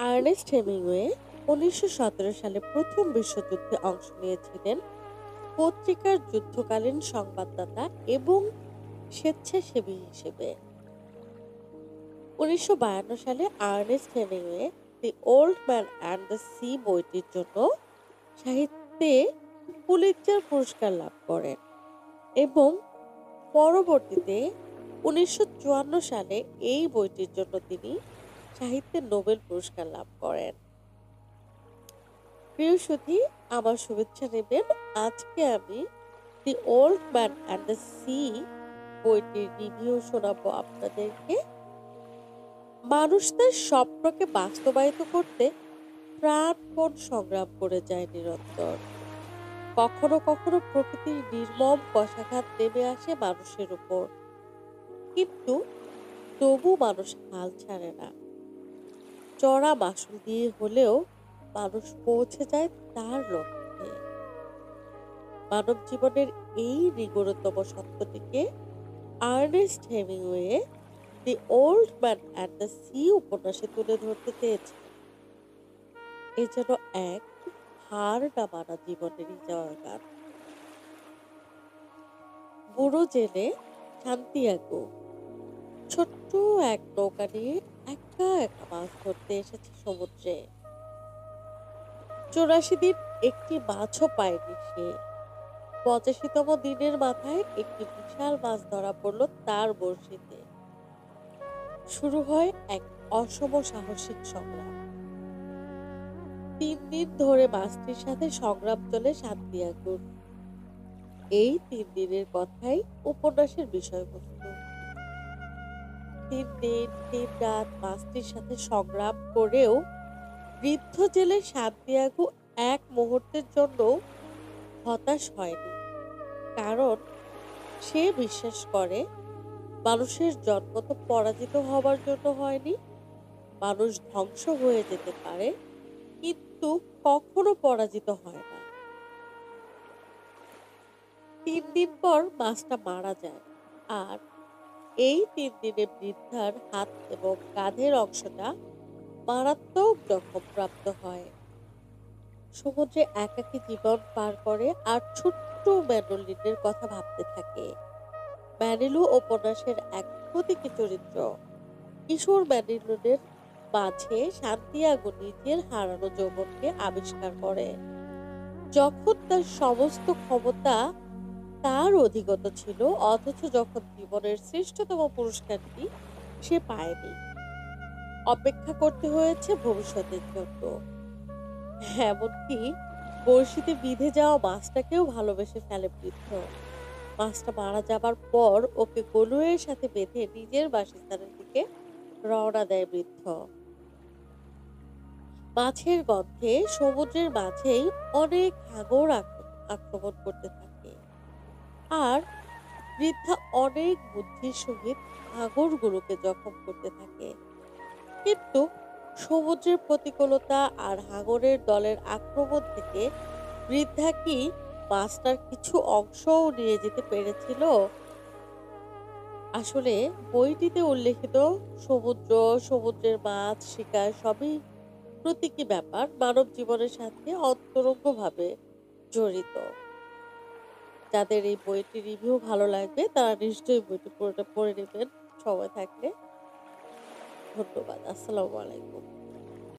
Ernest Hemingway ১৯১৭ সালে প্রথম বিশ্বযুদ্ধে অংশ নিয়েছিলেন পত্রিকার যুদ্ধকালীন সংবাদদাতা এবং স্বেচ্ছাসেবী হিসেবে। ১৯৫২ সালে Ernst Hemingway the old man and the C বইটির জন্য সাহিত্যে পুলিৎজার পুরস্কার লাভ করেন এবং পরবর্তীতে ১৯৫৪ সালে এই বইটির জন্য তিনি সাহিত্যে নোবেল পুরস্কার লাভ করেন। প্রিয় সুধী, আমার শুভেচ্ছা নেবেন। আজকে আমি দি old man and the C বইটির রিভিউ শোনাবো আপনাদেরকে। মানুষ তার স্বপ্নকে বাস্তবায়িত করতে প্রাণপণ সংগ্রাম করে যায় নিরন্তর। কখনো কখনো প্রকৃতির নির্মম কষাঘাত নেমে আসে মানুষের উপর, কিন্তু তবু মানুষ হাল ছাড়ে না। চড়া মাশুল দিয়ে হলেও মানুষ পৌঁছে যায় তার লক্ষ্যে। মানব জীবনের এই নিগূঢ়তম সত্যটিকে Ernest Hemingway the old man and the sea উপন্যাসে তুলে ধরতে চেয়েছে। এ যেন এক হার না মানা জীবনেরই যাওয়া গান। বুড়ো জেলে সান্তিয়াগো ছোট্ট এক নৌকা নিয়ে একা একা মাছ ধরতে এসেছে সমুদ্রে। ৮৪ দিন একটি মাছও পায়নি সে। ৮৫তম দিনের মাথায় একটি বিশাল মাছ ধরা পড়ল তার বড়শিতে। শুরু হয় এক অসম সাহসিক সংগ্রাম। ৩ দিন ধরে মাছটির সাথে সংগ্রাম চলে সান্তিয়াগোর। এই ৩ দিনের কথাই উপন্যাসের বিষয়বস্তু। ৩ দিন ৩ রাত মাছটির সাথে সংগ্রাম করেও বৃদ্ধ জেলে সান্তিয়াগো এক মুহূর্তের জন্য হতাশ হয়নি, কারণ সে বিশ্বাস করে মানুষের জন্ম তো পরাজিত হবার জন্য হয়নি। মানুষ ধ্বংস হয়ে যেতে পারে, কিন্তু কখনো পরাজিত হয় না। ৩ দিন পর মাছটা মারা যায়, আর এই ৩ দিনে বৃদ্ধার হাত এবং কাঁধের অংশটা মারাত্মক জখমপ্রাপ্ত হয়। সমুদ্রে একাকী জীবন পার করে আর ছোট্ট ম্যানোলিনের কথা ভাবতে থাকে। ম্যানিলু উপন্যাসের এক প্রতীকী চরিত্র। কিশোর ম্যানিলুনের মাঝে সান্তিয়াগো নিজের হারানো যৌবনকে আবিষ্কার করে, যখন তার সমস্ত ক্ষমতা তার অধিগত ছিল, অথচ যখন জীবনের শ্রেষ্ঠতম পুরস্কারটি সে পায়নি। অপেক্ষা করতে হয়েছে ভবিষ্যতের জন্য। এমনকি বড়শিতে বিঁধে যাওয়া মাছটাকেও ভালোবেসে ফেলে বৃদ্ধ। মাছটা মারা যাবার পর ওকে গলুয়ের সাথে বেঁধে নিজের বাসস্থানের দিকে রওনা দেয় বৃদ্ধ। মাছের গন্ধে সমুদ্রের মাঝেই অনেক হাঙর আক্রমণ করতে থাকে, আর বৃদ্ধা অনেক বুদ্ধির সহিত হাঙরগুলোকে জখম করতে থাকে। কিন্তু সমুদ্রের প্রতিকূলতা আর হাঙরের দলের আক্রমণ থেকে বৃদ্ধা কি মাছটার কিছু অংশও নিয়ে যেতে পেরেছিল? আসলে বইটিতে উল্লেখিত সমুদ্র, সমুদ্রের মাছ, শিকার সবই প্রতীকী ব্যাপার, মানব জীবনের সাথে অন্তরঙ্গভাবে জড়িত। যাদের এই বইটি রিভিউ ভালো লাগবে তারা নিশ্চয়ই বইটি পুরোটা পড়ে নেবেন সময় থাকলে। ধন্যবাদ। আসসালামু আলাইকুম।